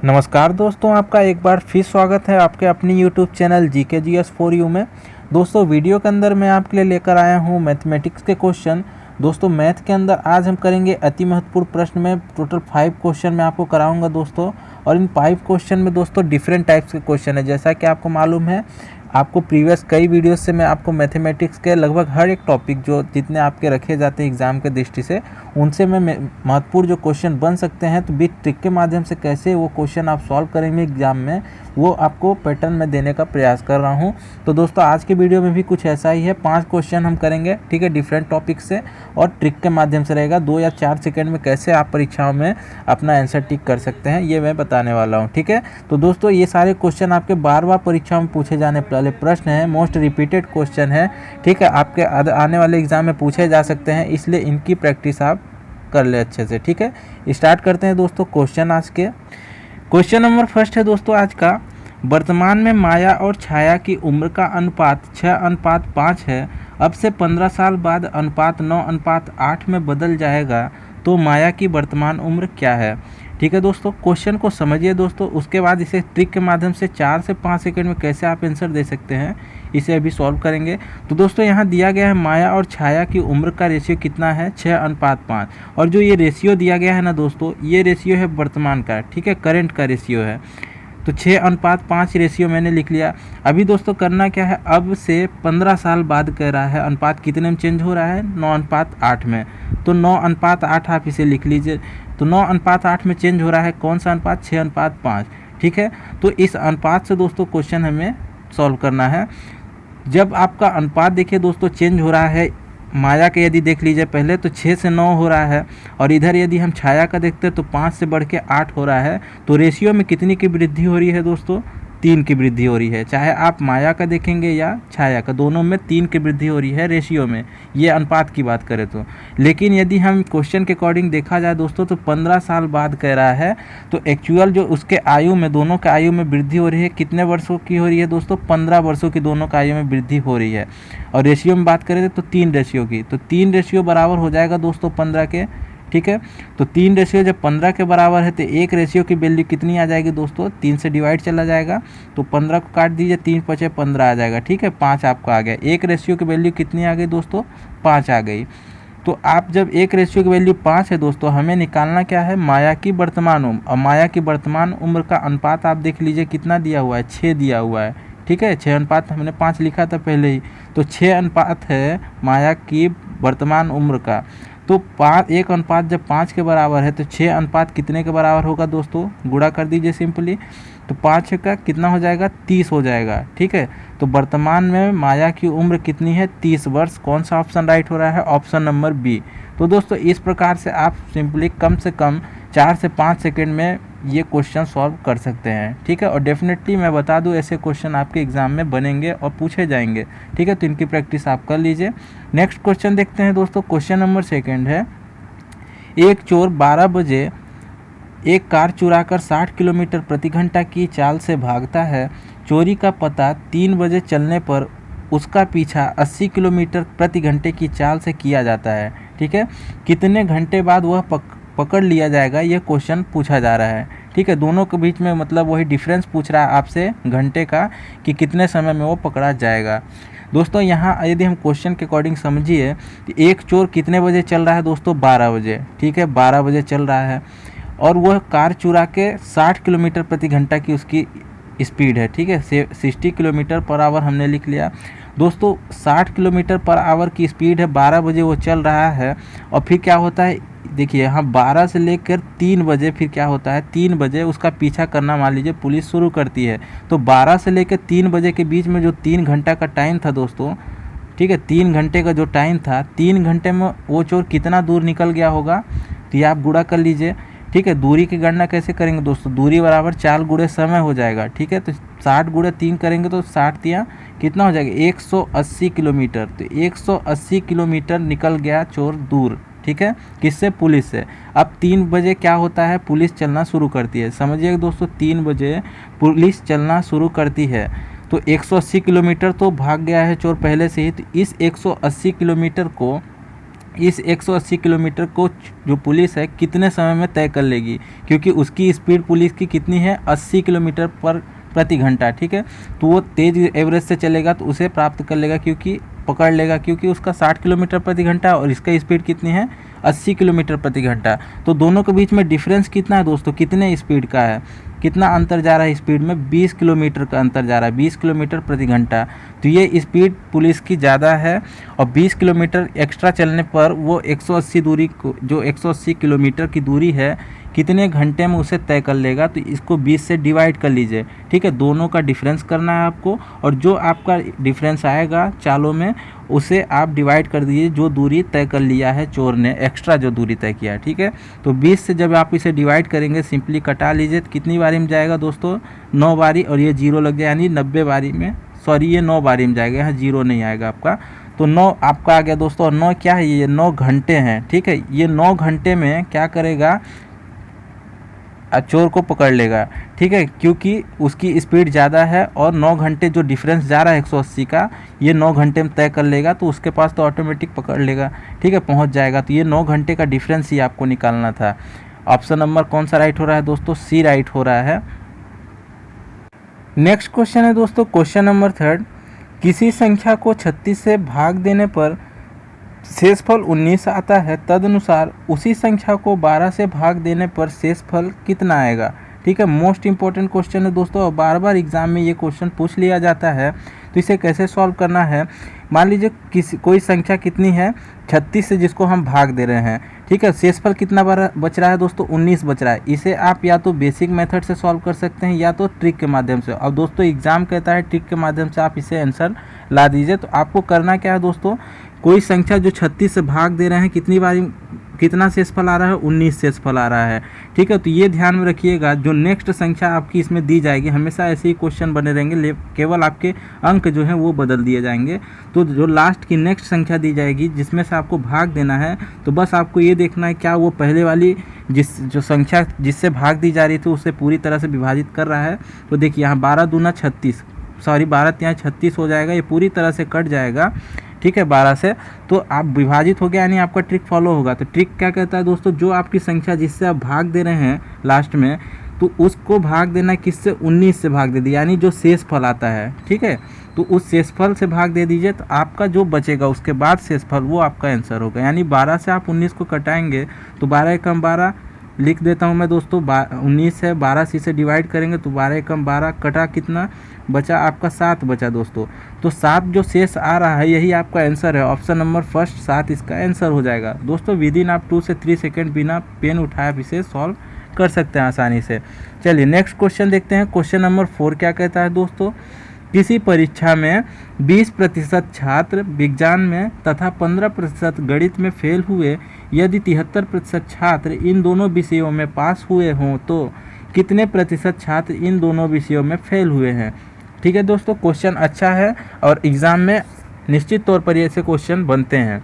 नमस्कार दोस्तों, आपका एक बार फिर स्वागत है आपके अपनी YouTube channel GKGS for you में। दोस्तों वीडियो के अंदर मैं आपके लिए लेकर आया हूं मैथमेटिक्स के क्वेश्चन। दोस्तों मैथ के अंदर आज हम करेंगे अति महत्वपूर्ण प्रश्न में टोटल 5 क्वेश्चन मैं आपको कराऊंगा दोस्तों। और इन 5 क्वेश्चन में दोस्तों डिफरेंट टाइप्स के क्वेश्चन है। जैसा कि आपको मालूम है, आपको प्रीवियस कई वीडियोस से मैं आपको मैथमेटिक्स के लगभग हर एक टॉपिक जो जितने आपके रखे जाते हैं एग्ज़ाम के दृष्टि से, उनसे मैं महत्वपूर्ण जो क्वेश्चन बन सकते हैं तो बिट ट्रिक के माध्यम से कैसे वो क्वेश्चन आप सॉल्व करेंगे एग्जाम में, वो आपको पैटर्न में देने का प्रयास कर रहा हूं। तो दोस्तों आज के वीडियो में भी कुछ ऐसा ही है। 5 क्वेश्चन हम करेंगे, ठीक है, डिफरेंट टॉपिक से, और ट्रिक के माध्यम से रहेगा। 2 या 4 सेकेंड में कैसे आप परीक्षाओं में अपना आंसर टिक कर सकते हैं, ये मैं बताने वाला हूँ, ठीक है। तो दोस्तों ये सारे क्वेश्चन आपके बार बार परीक्षाओं में पूछे जाने वाले प्रश्न हैं, मोस्ट रिपीटेड क्वेश्चन है, ठीक है, आपके आने वाले एग्जाम में पूछे जा सकते हैं, इसलिए इनकी प्रैक्टिस आप कर ले अच्छे से, ठीक है। स्टार्ट करते हैं दोस्तों क्वेश्चन आज के। क्वेश्चन नंबर फर्स्ट है दोस्तों आज का, वर्तमान में माया और छाया की उम्र का अनुपात 6:5 है। अब से 15 साल बाद अनुपात 9:8 में बदल जाएगा, तो माया की वर्तमान उम्र क्या है। ठीक है दोस्तों, क्वेश्चन को समझिए दोस्तों, उसके बाद इसे ट्रिक के माध्यम से 4 से 5 सेकंड में कैसे आप आंसर दे सकते हैं, इसे अभी सॉल्व करेंगे। तो दोस्तों यहाँ दिया गया है माया और छाया की उम्र का रेशियो कितना है, 6:5। और जो ये रेशियो दिया गया है ना दोस्तों, ये रेशियो है वर्तमान का, ठीक है, करंट का रेशियो है। तो 6:5 रेशियो मैंने लिख लिया। अभी दोस्तों करना क्या है, अब से 15 साल बाद कह रहा है अनुपात कितने में चेंज हो रहा है, 9:8 में। तो 9:8 आप इसे लिख लीजिए। तो 9:8 में चेंज हो रहा है कौन सा अनुपात, 6:5, ठीक है। तो इस अनुपात से दोस्तों क्वेश्चन हमें सॉल्व करना है। जब आपका अनुपात देखिए दोस्तों चेंज हो रहा है, माया के यदि देख लीजिए पहले तो 6 से 9 हो रहा है, और इधर यदि हम छाया का देखते हैं तो 5 से बढ़ के 8 हो रहा है। तो रेशियो में कितनी की वृद्धि हो रही है दोस्तों, 3 की वृद्धि हो रही है। चाहे आप माया का देखेंगे या छाया का, दोनों में 3 की वृद्धि हो रही है रेशियो में, ये अनुपात की बात करें तो। लेकिन यदि हम क्वेश्चन के अकॉर्डिंग देखा जाए दोस्तों, तो 15 साल बाद कह रहा है, तो एक्चुअल जो उसके आयु में, दोनों के आयु में वृद्धि हो रही है, कितने वर्षों की हो रही है दोस्तों, 15 वर्षों की दोनों का आयु में वृद्धि हो रही है। और रेशियो में बात करें तो 3 रेशियो की, तो 3 रेशियो बराबर हो जाएगा दोस्तों 15 के, ठीक है। तो 3 रेशियो जब 15 के बराबर है तो 1 रेशियो की वैल्यू कितनी आ जाएगी दोस्तों, 3 से डिवाइड चला जाएगा, तो 15 को काट दीजिए, 3 × 5 = 15 आ जाएगा, ठीक है। 5 आपका आ गया। 1 रेशियो की वैल्यू कितनी आ गई दोस्तों, 5 आ गई। तो आप जब 1 रेशियो की वैल्यू 5 है दोस्तों, हमें निकालना क्या है, माया की वर्तमान उम्र। और माया की वर्तमान उम्र का अनुपात आप देख लीजिए कितना दिया हुआ है, 6 दिया हुआ है, ठीक है। 6:5 हमने 5 लिखा था पहले ही, तो 6 है माया की वर्तमान उम्र का। तो 1 जब 5 के बराबर है तो 6 कितने के बराबर होगा दोस्तों, गुणा कर दीजिए सिंपली। तो 5 का कितना हो जाएगा, 30 हो जाएगा, ठीक है। तो वर्तमान में माया की उम्र कितनी है, 30 वर्ष। कौन सा ऑप्शन राइट हो रहा है, ऑप्शन नंबर बी। तो दोस्तों इस प्रकार से आप सिंपली कम से कम 4 से 5 सेकेंड में ये क्वेश्चन सॉल्व कर सकते हैं, ठीक है। और डेफिनेटली मैं बता दूं ऐसे क्वेश्चन आपके एग्जाम में बनेंगे और पूछे जाएंगे, ठीक है। तो इनकी प्रैक्टिस आप कर लीजिए। नेक्स्ट क्वेश्चन देखते हैं दोस्तों। क्वेश्चन नंबर 2 है, एक चोर 12 बजे एक कार चुराकर 60 किलोमीटर प्रति घंटा की चाल से भागता है। चोरी का पता 3 बजे चलने पर उसका पीछा 80 किलोमीटर प्रति घंटे की चाल से किया जाता है, ठीक है। कितने घंटे बाद वह पकड़ लिया जाएगा, यह क्वेश्चन पूछा जा रहा है, ठीक है। दोनों के बीच में मतलब वही डिफरेंस पूछ रहा है आपसे घंटे का, कि कितने समय में वो पकड़ा जाएगा। दोस्तों यहाँ यदि हम क्वेश्चन के अकॉर्डिंग समझिए तो एक चोर कितने बजे चल रहा है दोस्तों, 12 बजे, ठीक है, 12 बजे चल रहा है, और वह कार चुरा के 60 किलोमीटर प्रति घंटा की उसकी स्पीड है, ठीक है। 60 किलोमीटर पर आवर हमने लिख लिया दोस्तों। 60 किलोमीटर पर आवर की स्पीड है, 12 बजे वो चल रहा है। और फिर क्या होता है, देखिए यहाँ 12 से लेकर 3 बजे फिर क्या होता है, 3 बजे उसका पीछा करना मान लीजिए पुलिस शुरू करती है। तो 12 से लेकर 3 बजे के बीच में जो 3 घंटा का टाइम था दोस्तों, ठीक है, 3 घंटे का जो टाइम था, 3 घंटे में वो चोर कितना दूर निकल गया होगा, तो ये आप गुणा कर लीजिए, ठीक है। दूरी की गणना कैसे करेंगे दोस्तों, दूरी बराबर 4 गुणे समय हो जाएगा, ठीक है। तो 60 × 3 करेंगे तो 60 कितना हो जाएगा, 180 किलोमीटर। तो 180 किलोमीटर निकल गया चोर दूर, ठीक है, किससे, पुलिस से। अब 3 बजे क्या होता है, पुलिस चलना शुरू करती है। समझिए दोस्तों 3 बजे पुलिस चलना शुरू करती है, तो 180 किलोमीटर तो भाग गया है चोर पहले से ही। तो इस 180 किलोमीटर को इस 180 किलोमीटर को जो पुलिस है कितने समय में तय कर लेगी, क्योंकि उसकी स्पीड पुलिस की कितनी है 80 किलोमीटर पर प्रति घंटा। ठीक है, तो वो तेज़ एवरेज से चलेगा तो उसे प्राप्त कर लेगा, क्योंकि पकड़ लेगा, क्योंकि उसका 60 किलोमीटर प्रति घंटा और इसका स्पीड कितनी है 80 किलोमीटर प्रति घंटा। तो दोनों के बीच में डिफरेंस कितना है दोस्तों, कितने स्पीड का है, कितना अंतर जा रहा है स्पीड में, 20 किलोमीटर का अंतर जा रहा है, 20 किलोमीटर प्रति घंटा। तो ये स्पीड पुलिस की ज़्यादा है और 20 किलोमीटर एक्स्ट्रा चलने पर वो 180 दूरी को, जो 180 किलोमीटर की दूरी है, कितने घंटे में उसे तय कर लेगा। तो इसको 20 से डिवाइड कर लीजिए। ठीक है, दोनों का डिफरेंस करना है आपको, और जो आपका डिफरेंस आएगा चालों में उसे आप डिवाइड कर दीजिए जो दूरी तय कर लिया है चोर ने, एक्स्ट्रा जो दूरी तय किया है। ठीक है, तो 20 से जब आप इसे डिवाइड करेंगे, सिंपली कटा लीजिए, तो कितनी बारी में जाएगा दोस्तों 9 बारी, और ये जीरो लग जाए, यानी 90 बारी में, सॉरी ये 9 बारी में जाएगा, यहाँ जीरो नहीं आएगा आपका। तो 9 आपका आ गया दोस्तों, और 9 क्या है, ये 9 घंटे हैं। ठीक है, ये 9 घंटे में क्या करेगा, चोर को पकड़ लेगा। ठीक है, क्योंकि उसकी स्पीड ज़्यादा है और 9 घंटे जो डिफरेंस जा रहा है 180 का, ये 9 घंटे में तय कर लेगा, तो उसके पास तो ऑटोमेटिक पकड़ लेगा। ठीक है, पहुंच जाएगा। तो ये 9 घंटे का डिफरेंस ही आपको निकालना था। ऑप्शन नंबर कौन सा राइट हो रहा है दोस्तों, सी राइट हो रहा है। नेक्स्ट क्वेश्चन है दोस्तों, क्वेश्चन नंबर 3, किसी संख्या को 36 से भाग देने पर शेषफल 19 आता है, तदनुसार उसी संख्या को 12 से भाग देने पर शेषफल कितना आएगा। ठीक है, मोस्ट इंपॉर्टेंट क्वेश्चन है दोस्तों, और बार बार एग्जाम में ये क्वेश्चन पूछ लिया जाता है। तो इसे कैसे सॉल्व करना है, मान लीजिए कोई संख्या कितनी है 36 से, जिसको हम भाग दे रहे हैं। ठीक है, शेषफल कितना बच रहा है दोस्तों 19 बच रहा है। इसे आप या तो बेसिक मेथड से सॉल्व कर सकते हैं या तो ट्रिक के माध्यम से। अब दोस्तों एग्जाम कहता है ट्रिक के माध्यम से आप इसे आंसर ला दीजिए। तो आपको करना क्या है दोस्तों, कोई संख्या जो 36 से भाग दे रहे हैं, कितनी बारी कितना शेषफल आ रहा है 19 शेषफल आ रहा है। ठीक है, तो ये ध्यान में रखिएगा, जो नेक्स्ट संख्या आपकी इसमें दी जाएगी, हमेशा ऐसे ही क्वेश्चन बने रहेंगे, केवल आपके अंक जो हैं वो बदल दिए जाएंगे। तो जो लास्ट की नेक्स्ट संख्या दी जाएगी जिसमें से आपको भाग देना है, तो बस आपको ये देखना है क्या वो पहले वाली जो संख्या जिससे भाग दी जा रही थी उससे पूरी तरह से विभाजित कर रहा है। तो देखिए यहाँ 12 दूना 36, सॉरी 12 तिया 36 हो जाएगा, ये पूरी तरह से कट जाएगा। ठीक है, 12 से तो आप विभाजित हो गया, यानी आपका ट्रिक फॉलो होगा। तो ट्रिक क्या कहता है दोस्तों, जो आपकी संख्या जिससे आप भाग दे रहे हैं लास्ट में, तो उसको भाग देना किससे 19 से भाग दे दिया, यानी जो शेषफल आता है। ठीक है, तो उस शेषफल से भाग दे दीजिए, तो आपका जो बचेगा उसके बाद शेषफल वो आपका आंसर होगा। यानी 12 से आप 19 को कटाएंगे तो 12 एकम 12 लिख देता हूँ मैं दोस्तों, 19 है, 12 से डिवाइड करेंगे तो 12 एकम 12 कटा, कितना बचा आपका 7 बचा दोस्तों। तो 7 जो शेष आ रहा है यही आपका आंसर है, ऑप्शन नंबर फर्स्ट 7 इसका आंसर हो जाएगा दोस्तों। विद इन आप 2 से 3 सेकेंड बिना पेन उठाए आप इसे सॉल्व कर सकते हैं आसानी से। चलिए नेक्स्ट क्वेश्चन देखते हैं। क्वेश्चन नंबर 4 क्या कहता है दोस्तों, किसी परीक्षा में 20% छात्र विज्ञान में तथा 15% गणित में फेल हुए, यदि 73% छात्र इन दोनों विषयों में पास हुए हों तो कितने प्रतिशत छात्र इन दोनों विषयों में फेल हुए हैं। ठीक है दोस्तों, क्वेश्चन अच्छा है और एग्ज़ाम में निश्चित तौर पर ऐसे क्वेश्चन बनते हैं।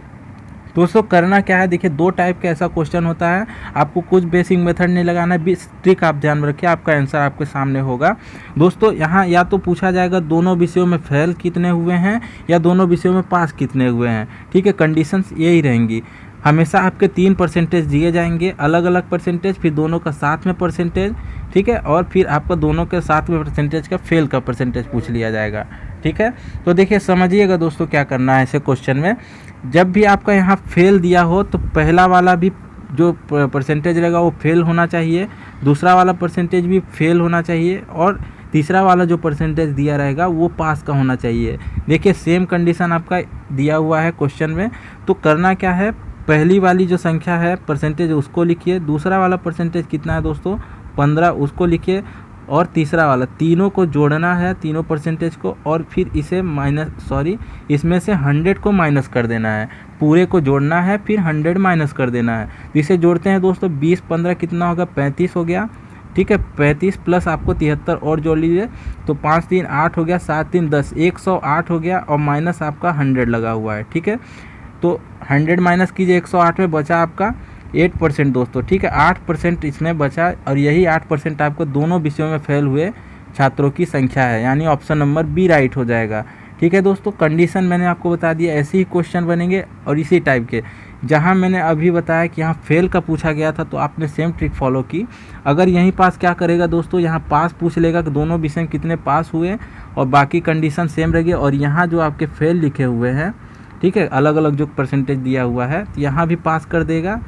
दोस्तों करना क्या है, देखिए 2 टाइप का ऐसा क्वेश्चन होता है, आपको कुछ बेसिक मेथड नहीं लगाना है, ट्रिक आप ध्यान में रखिए, आपका आंसर आपके सामने होगा। दोस्तों यहाँ या तो पूछा जाएगा दोनों विषयों में फेल कितने हुए हैं या दोनों विषयों में पास कितने हुए हैं। ठीक है, कंडीशंस यही रहेंगी। हमेशा आपके 3 परसेंटेज दिए जाएंगे, अलग अलग परसेंटेज, फिर दोनों का साथ में परसेंटेज। ठीक है, और फिर आपका दोनों के साथ में परसेंटेज का फेल का परसेंटेज पूछ लिया जाएगा। ठीक है, तो देखिए समझिएगा दोस्तों क्या करना है ऐसे क्वेश्चन में। जब भी आपका यहाँ फेल दिया हो तो पहला वाला भी जो परसेंटेज रहेगा वो फेल होना चाहिए, दूसरा वाला परसेंटेज भी फेल होना चाहिए, और तीसरा वाला जो परसेंटेज दिया रहेगा वो पास का होना चाहिए। देखिए सेम कंडीशन आपका दिया हुआ है क्वेश्चन में। तो करना क्या है, पहली वाली जो संख्या है परसेंटेज उसको लिखिए, दूसरा वाला परसेंटेज कितना है दोस्तों 15 उसको लिखिए, और तीसरा वाला, तीनों को जोड़ना है, तीनों परसेंटेज को, और फिर इसे इसमें से 100 को माइनस कर देना है, पूरे को जोड़ना है फिर 100 माइनस कर देना है। तो इसे जोड़ते हैं दोस्तों, 20 15 कितना होगा 35 हो गया। ठीक है, 35 प्लस आपको 73 और जोड़ लीजिए, तो 5 3 8 हो गया, 7 3 10, 108 हो गया, और माइनस आपका 100 लगा हुआ है। ठीक है, तो 100 माइनस कीजिए 108 में, बचा आपका 8% दोस्तों। ठीक है, 8% इसमें बचा, और यही 8% आपको दोनों विषयों में फेल हुए छात्रों की संख्या है, यानी ऑप्शन नंबर बी राइट हो जाएगा। ठीक है दोस्तों, कंडीशन मैंने आपको बता दिया, ऐसे ही क्वेश्चन बनेंगे और इसी टाइप के। जहाँ मैंने अभी बताया कि यहाँ फेल का पूछा गया था तो आपने सेम ट्रिक फॉलो की। अगर यहीं पास क्या करेगा दोस्तों, यहाँ पास पूछ लेगा कि दोनों विषय में कितने पास हुए और बाकी कंडीशन सेम रहेगी। और यहाँ जो आपके फेल लिखे हुए हैं, ठीक है, अलग अलग जो परसेंटेज दिया हुआ है, तो यहाँ भी पास कर देगा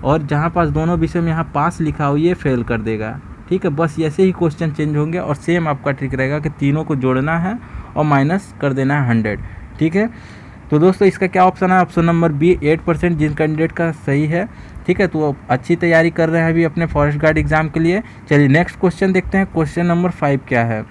और जहाँ पास दोनों विषय में यहाँ पास लिखा हो ये फेल कर देगा। ठीक है, बस ऐसे ही क्वेश्चन चेंज होंगे और सेम आपका ट्रिक रहेगा कि तीनों को जोड़ना है और माइनस कर देना है 100। ठीक है, तो दोस्तों इसका क्या ऑप्शन है, ऑप्शन नंबर बी 8% जिन कैंडिडेट का सही है। ठीक है, तो अच्छी तैयारी कर रहे हैं अभी अपने फॉरेस्ट गार्ड एग्जाम के लिए। चलिए नेक्स्ट क्वेश्चन देखते हैं। क्वेश्चन नंबर 5 क्या है।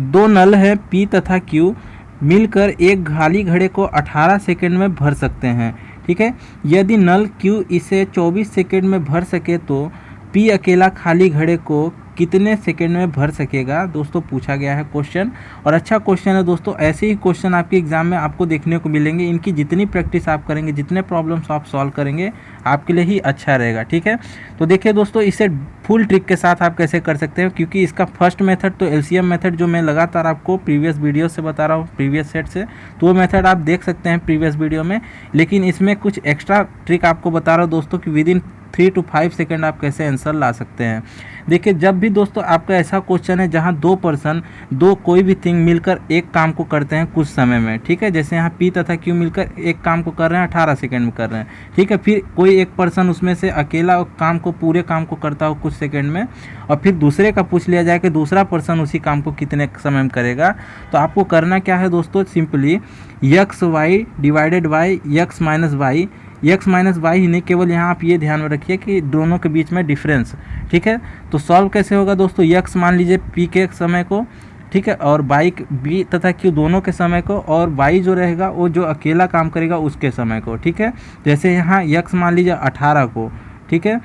दो नल है P तथा Q मिलकर एक खाली घड़े को 18 सेकंड में भर सकते हैं। ठीक है, यदि नल Q इसे 24 सेकंड में भर सके तो P अकेला खाली घड़े को कितने सेकंड में भर सकेगा, दोस्तों पूछा गया है क्वेश्चन। और अच्छा क्वेश्चन है दोस्तों, ऐसे ही क्वेश्चन आपके एग्जाम में आपको देखने को मिलेंगे। इनकी जितनी प्रैक्टिस आप करेंगे, जितने प्रॉब्लम्स आप सॉल्व करेंगे, आपके लिए ही अच्छा रहेगा। ठीक है, तो देखिए दोस्तों, इसे फुल ट्रिक के साथ आप कैसे कर सकते हैं, क्योंकि इसका फर्स्ट मेथड तो एलसीएम मेथड जो मैं लगातार आपको प्रीवियस वीडियो से बता रहा हूँ, प्रीवियस सेट से, तो वो मेथड आप देख सकते हैं प्रीवियस वीडियो में। लेकिन इसमें कुछ एक्स्ट्रा ट्रिक आपको बता रहा हूँ दोस्तों कि विदिन 3 to 5 सेकंड आप कैसे आंसर ला सकते हैं। देखिए, जब भी दोस्तों आपका ऐसा क्वेश्चन है जहां दो पर्सन दो कोई भी थिंग मिलकर एक काम को करते हैं कुछ समय में, ठीक है, जैसे यहाँ P तथा Q मिलकर एक काम को कर रहे हैं 18 सेकंड में कर रहे हैं। ठीक है, फिर कोई एक पर्सन उसमें से अकेला काम को पूरे काम को करता हो कुछ सेकंड में, और फिर दूसरे का पूछ लिया जाए कि दूसरा पर्सन उसी काम को कितने समय में करेगा। तो आपको करना क्या है दोस्तों, simply x y divided by x minus y, x minus y ही नहीं, केवल यहाँ आप ये ध्यान में रखिए कि दोनों के बीच में डिफरेंस। ठीक है, तो सॉल्व कैसे होगा दोस्तों, एक्स मान लीजिए P के समय को, ठीक है, और बाई B तथा Q दोनों के समय को, और वाई जो रहेगा वो जो अकेला काम करेगा उसके समय को। ठीक है, जैसे यहाँ एक्स मान लीजिए 18 को, ठीक है,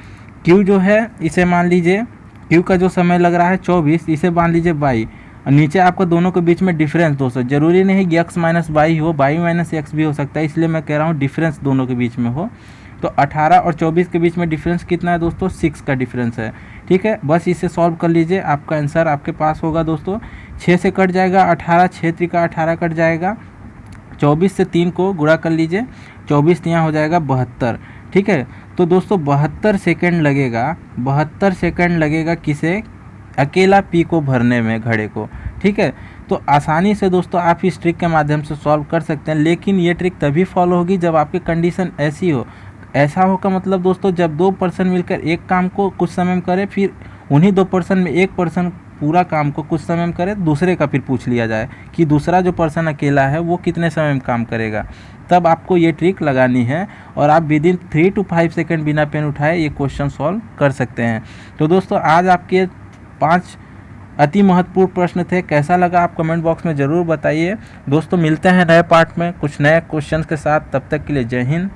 Q जो है इसे मान लीजिए, Q का जो समय लग रहा है 24, इसे मान लीजिए वाई। नीचे आपको दोनों के बीच में डिफरेंस दोस्तों, जरूरी नहीं कि एक्स माइनस वाई हो, वाई माइनस एक्स भी हो सकता है, इसलिए मैं कह रहा हूँ डिफरेंस दोनों के बीच में हो। तो 18 और 24 के बीच में डिफरेंस कितना है दोस्तों, 6 का डिफरेंस है। ठीक है, बस इसे सॉल्व कर लीजिए, आपका आंसर आपके पास होगा दोस्तों। 6 से कट जाएगा 18, 6 त्रिका 18 कट जाएगा, 24 से 3 को गुणा कर लीजिए, 24 यहाँ हो जाएगा 72। ठीक है, तो दोस्तों 72 सेकेंड लगेगा, 72 सेकेंड लगेगा किसे, अकेला P को भरने में घड़े को। ठीक है, तो आसानी से दोस्तों आप इस ट्रिक के माध्यम से सॉल्व कर सकते हैं। लेकिन ये ट्रिक तभी फॉलो होगी जब आपकी कंडीशन ऐसी हो, ऐसा होगा मतलब दोस्तों जब दो पर्सन मिलकर एक काम को कुछ समय में करे, फिर उन्हीं दो पर्सन में एक पर्सन पूरा काम को कुछ समय में करे, दूसरे का फिर पूछ लिया जाए कि दूसरा जो पर्सन अकेला है वो कितने समय में काम करेगा, तब आपको ये ट्रिक लगानी है और आप विदिन 3 to 5 सेकंड बिना पेन उठाए ये क्वेश्चन सॉल्व कर सकते हैं। तो दोस्तों आज आपके 5 अति महत्वपूर्ण प्रश्न थे। कैसा लगा आप कमेंट बॉक्स में ज़रूर बताइए। दोस्तों मिलते हैं नए पार्ट में कुछ नए क्वेश्चंस के साथ, तब तक के लिए जय हिंद।